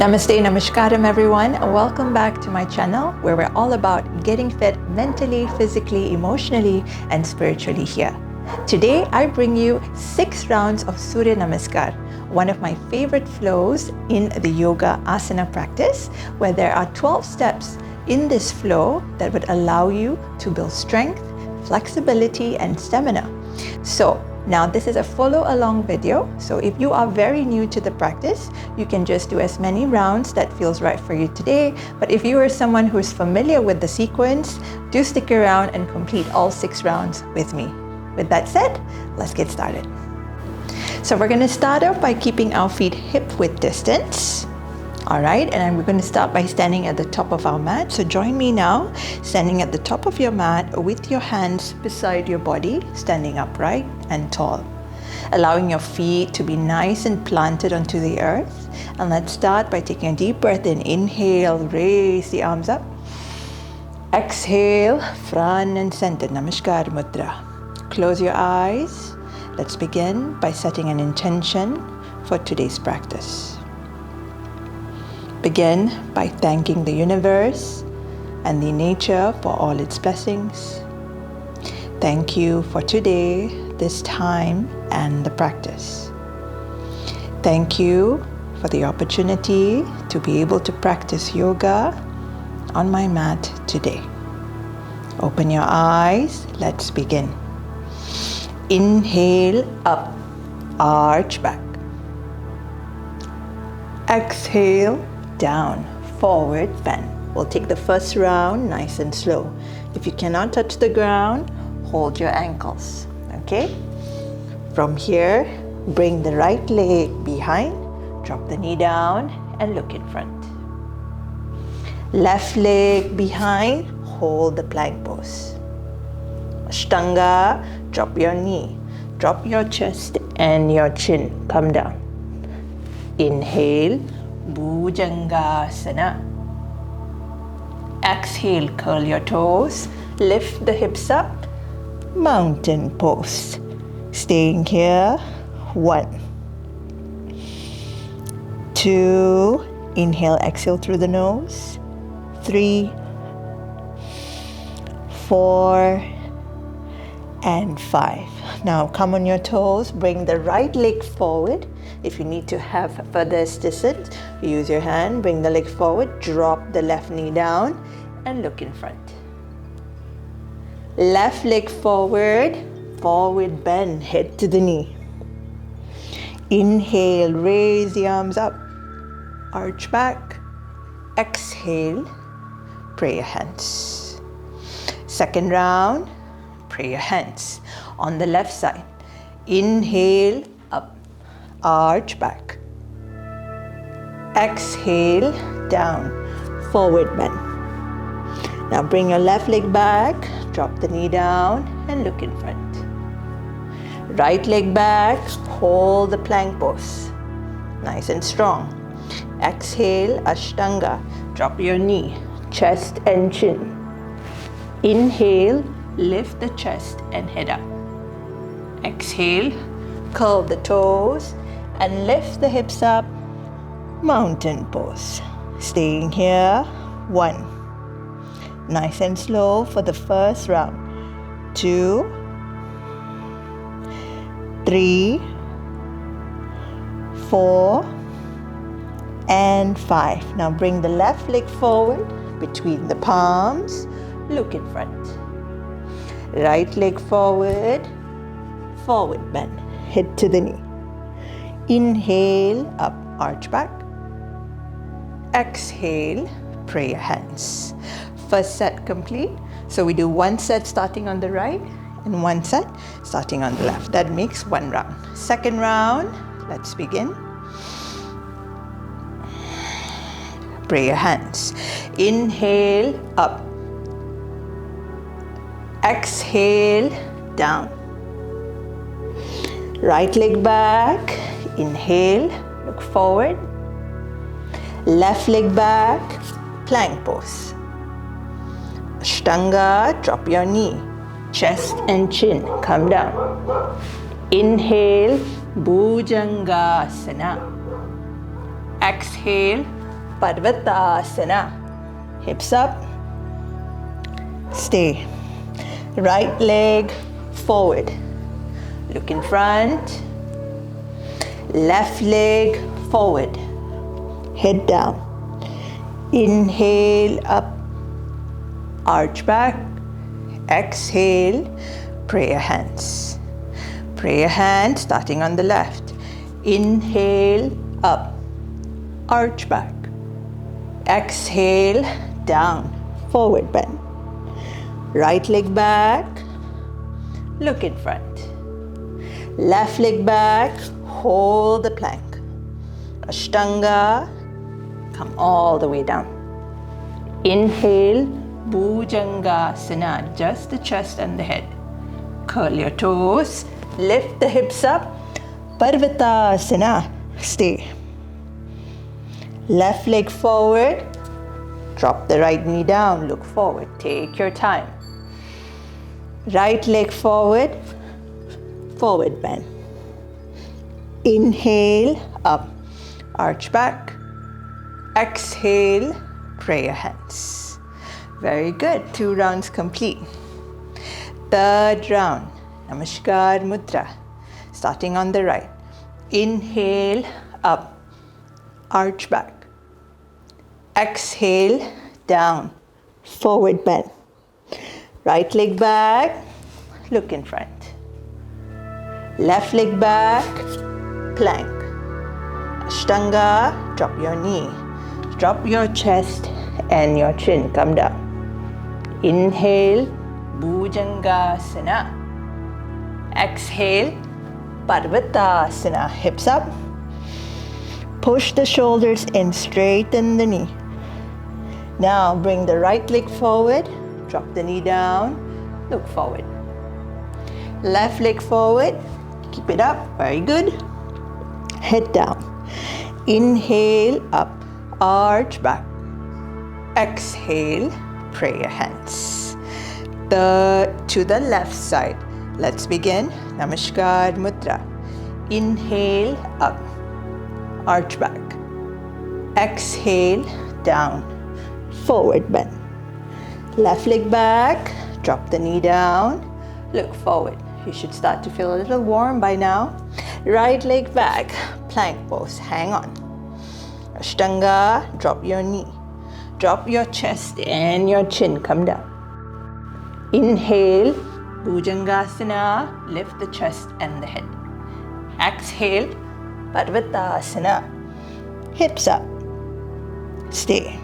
Namaste, Namaskaram everyone. Welcome back to my channel where we're all about getting fit mentally, physically, emotionally, and spiritually here. Today I bring you 6 rounds of Surya Namaskar, one of my favorite flows in the yoga asana practice, where there are 12 steps in this flow that would allow you to build strength, flexibility, and stamina. So now this is a follow along video, so if you are very new to the practice, you can just do as many rounds that feels right for you today. But if you are someone who is familiar with the sequence, do stick around and complete all 6 rounds with me. With that said, let's get started. So we're going to start off by keeping our feet hip width distance. Alright, and we're going to start by standing at the top of our mat. So join me now, standing at the top of your mat with your hands beside your body, standing upright and tall. Allowing your feet to be nice and planted onto the earth. And let's start by taking a deep breath in. Inhale, raise the arms up. Exhale, front and center, Namaskar Mudra. Close your eyes. Let's begin by setting an intention for today's practice. Begin by thanking the universe and the nature for all its blessings. Thank you for today, this time, and the practice. Thank you for the opportunity to be able to practice yoga on my mat today. Open your eyes, let's begin. Inhale up, arch back. Exhale, down, forward bend. We'll take the first round nice and slow. If you cannot touch the ground, hold your ankles, okay? From here, bring the right leg behind, drop the knee down and look in front. Left leg behind, hold the plank pose. Ashtanga, drop your knee, drop your chest and your chin, come down. Inhale, Bhujangasana. Exhale, curl your toes, lift the hips up, mountain pose. Staying here, 1, 2, inhale, exhale through the nose, 3, 4, and 5. Now come on your toes, bring the right leg forward. If you need to have further assistance, use your hand, bring the leg forward, drop the left knee down and look in front. Left leg forward, forward bend, head to the knee. Inhale, raise the arms up, arch back. Exhale, pray your hands. Second round, pray your hands. On the left side, inhale, up, arch back. Exhale, down, forward bend. Now bring your left leg back, drop the knee down and look in front. Right leg back, hold the plank pose, nice and strong. Exhale, Ashtanga, drop your knee, chest and chin. Inhale, lift the chest and head up. Exhale, curl the toes and lift the hips up, mountain pose. Staying here, 1. Nice and slow for the first round. 2, 3, 4, and 5. Now bring the left leg forward between the palms, look in front. Right leg forward, forward bend, head to the knee. Inhale, up, arch back. Exhale, pray your hands. First set complete. So we do 1 set starting on the right and 1 set starting on the left. That makes 1 round. Second round, let's begin. Pray your hands. Inhale, up. Exhale, down. Right leg back. Inhale, look forward. Left leg back, plank pose. Ashtanga, drop your knee, chest and chin, come down. Inhale, Bhujangasana. Exhale, Parvatasana. Hips up. Stay. Right leg forward. Look in front. Left leg forward. Head down. Inhale up. Arch back. Exhale. Prayer hands. Prayer hands starting on the left. Inhale up. Arch back. Exhale down. Forward bend. Right leg back. Look in front. Left leg back. Hold the plank. Ashtanga. Come all the way down. Inhale. Bhujangasana. Just the chest and the head. Curl your toes. Lift the hips up. Parvatasana. Stay. Left leg forward. Drop the right knee down. Look forward. Take your time. Right leg forward. Forward bend. Inhale up. Arch back. Exhale. Prayer hands. Very good. 2 rounds complete. Third round. Namaskar Mudra. Starting on the right. Inhale up. Arch back. Exhale down. Forward bend. Right leg back. Look in front. Left leg back. Plank. Ashtanga. Drop your knee. Drop your chest and your chin. Come down. Inhale. Bhujangasana. Exhale. Parvatasana. Hips up. Push the shoulders in. Straighten the knee. Now bring the right leg forward. Drop the knee down. Look forward. Left leg forward. Keep it up. Very good. Head down. Inhale up. Arch back. Exhale. Prayer hands. To the left side. Let's begin. Namaskar Mudra. Inhale up. Arch back. Exhale down. Forward bend. Left leg back. Drop the knee down. Look forward. You should start to feel a little warm by now. Right leg back. Plank pose. Hang on. Ashtanga. Drop your knee. Drop your chest and your chin. Come down. Inhale. Bhujangasana. Lift the chest and the head. Exhale. Parvatasana. Hips up. Stay.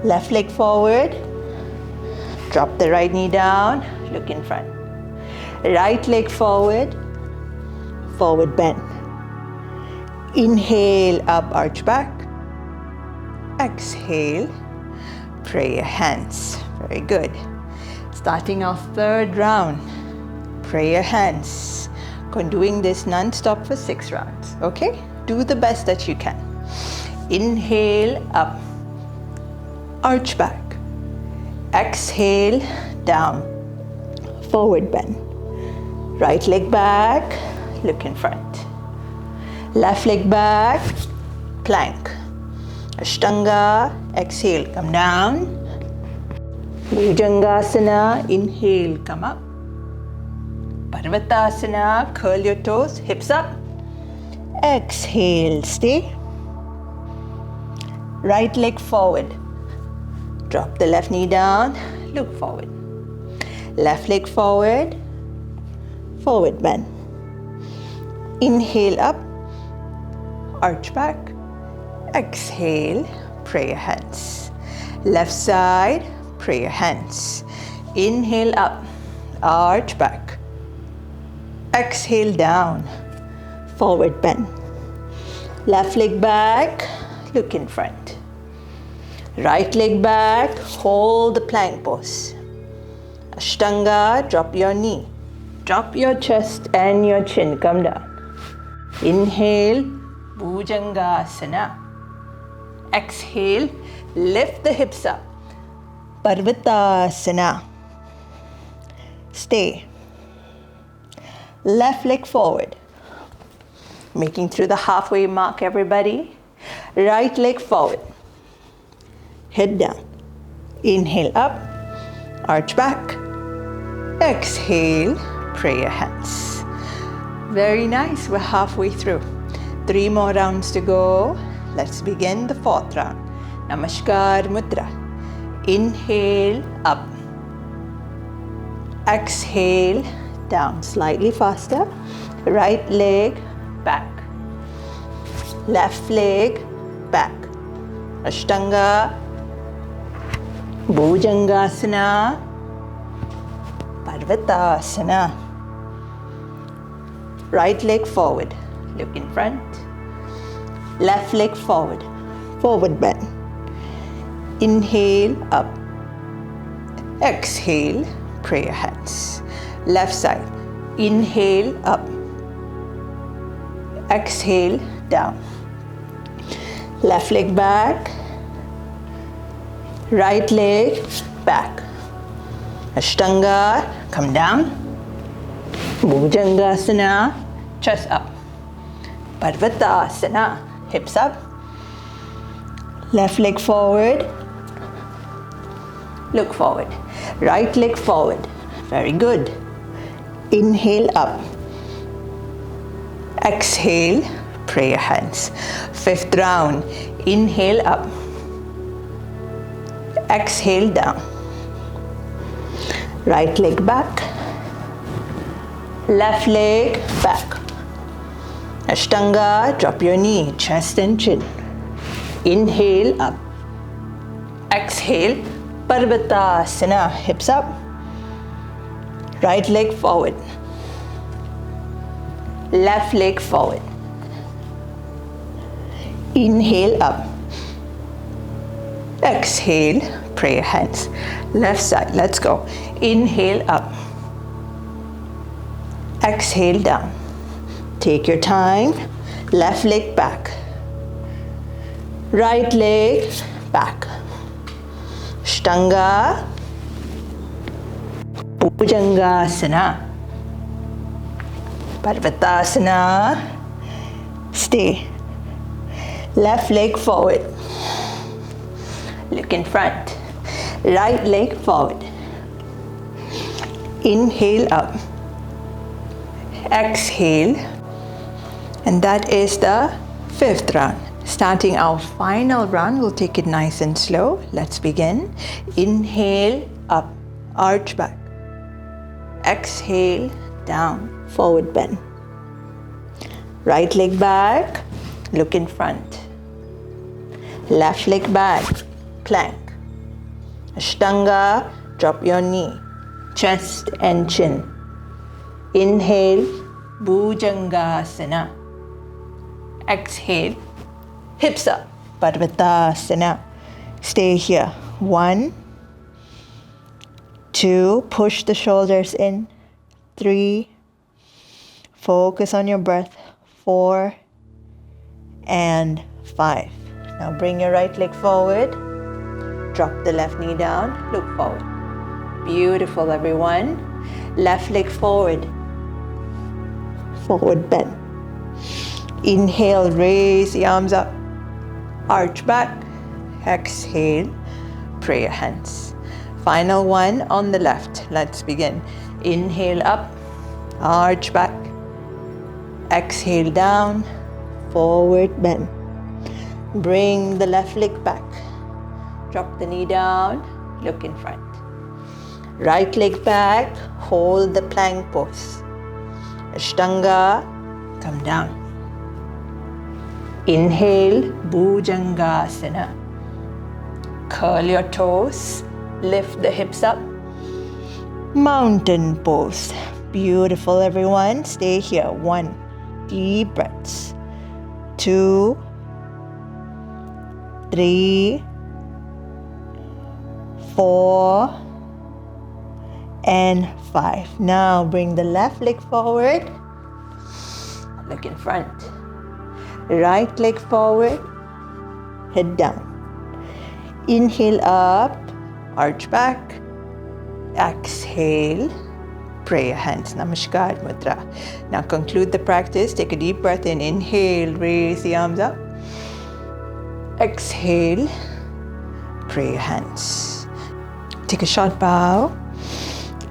Left leg forward. Drop the right knee down. Look in front. Right leg forward. Forward bend. Inhale up, arch back. Exhale. Prayer hands. Very good. Starting our third round. Prayer hands. Doing this non-stop for 6 rounds. Okay? Do the best that you can. Inhale up. Arch back. Exhale down. Forward bend. Right leg back. Look in front. Left leg back. Plank. Ashtanga. Exhale. Come down. Bhujangasana. Inhale. Come up. Parvatasana. Curl your toes. Hips up. Exhale. Stay. Right leg forward. Drop the left knee down. Look forward. Left leg forward. Forward bend. Inhale up. Arch back. Exhale. Prayer hands. Left side. Prayer hands. Inhale up. Arch back. Exhale down. Forward bend. Left leg back. Look in front. Right leg back. Hold the plank pose. Ashtanga. Drop your knee. Drop your chest and your chin. Come down. Inhale. Bhujangasana. Exhale. Lift the hips up. Parvatasana. Stay. Left leg forward. Making through the halfway mark, everybody. Right leg forward. Head down. Inhale up. Arch back. Exhale. Pray your hands. Very nice. We're halfway through. 3 more rounds to go. Let's begin the 4th round. Namaskar Mudra. Inhale up. Exhale down. Slightly faster. Right leg back. Left leg back. Ashtanga. Bhujangasana. Parvatasana. Right leg forward. Look in front. Left leg forward. Forward bend. Inhale up. Exhale. Pray your hands. Left side. Inhale up. Exhale down. Left leg back. Right leg back. Ashtanga. Come down. Bhujangasana. Chest up. Parvatasana. Hips up. Left leg forward. Look forward. Right leg forward. Very good. Inhale up. Exhale. Pray your hands. 5th round. Inhale up. Exhale down. Right leg back. Left leg back. Ashtanga. Drop your knee. Chest and chin. Inhale up. Exhale. Parvatasana. Hips up. Right leg forward. Left leg forward. Inhale up. Exhale. Pray your hands. Left side. Let's go. Inhale up. Exhale down. Take your time. Left leg back. Right leg back. Ashtanga. Bhujangasana. Parvatasana. Stay. Left leg forward. Look in front. Right leg forward. Inhale up. Exhale. And that is the 5th round. Starting our final round, we'll take it nice and slow. Let's begin. Inhale up. Arch back. Exhale down. Forward bend. Right leg back. Look in front. Left leg back. Plank. Ashtanga. Drop your knee. Chest and chin. Inhale. Bhujangasana. Exhale. Hips up. Parvatasana. Stay here. 1, 2. Push the shoulders in. 3. Focus on your breath. 4 and 5. Now bring your right leg forward. Drop the left knee down. Look forward. Beautiful, everyone. Left leg forward. Forward bend. Inhale, raise the arms up. Arch back. Exhale. Pray your hands. Final one on the left. Let's begin. Inhale up. Arch back. Exhale down. Forward bend. Bring the left leg back. Drop the knee down. Look in front. Right leg back. Hold the plank pose. Ashtanga. Come down. Inhale. Bhujangasana. Curl your toes. Lift the hips up. Mountain pose. Beautiful, everyone. Stay here. 1. Deep breaths. 2, 3, 4, and 5. Now bring the left leg forward. Look in front. Right leg forward. Head down. Inhale up. Arch back. Exhale. Pray your hands. Namaskar Mudra. Now conclude the practice. Take a deep breath in. Inhale. Raise the arms up. Exhale. Pray your hands. Take a short bow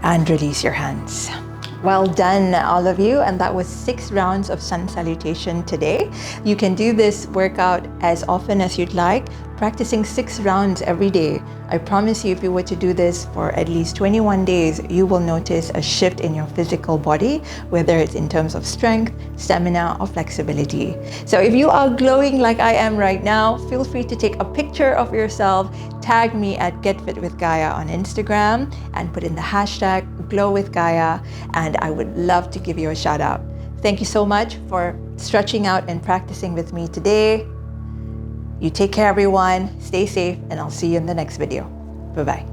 and release your hands. Well done, all of you. And that was 6 rounds of Sun Salutation today. You can do this workout as often as you'd like, practicing 6 rounds every day. I promise you, if you were to do this for at least 21 days, you will notice a shift in your physical body, whether it's in terms of strength, stamina, or flexibility. So if you are glowing like I am right now, feel free to take a picture of yourself, tag me at GetFitWithGaia on Instagram, and put in the hashtag GlowWithGaia, and I would love to give you a shout out. Thank you so much for stretching out and practicing with me today. You take care, everyone. Stay safe, and I'll see you in the next video. Bye-bye.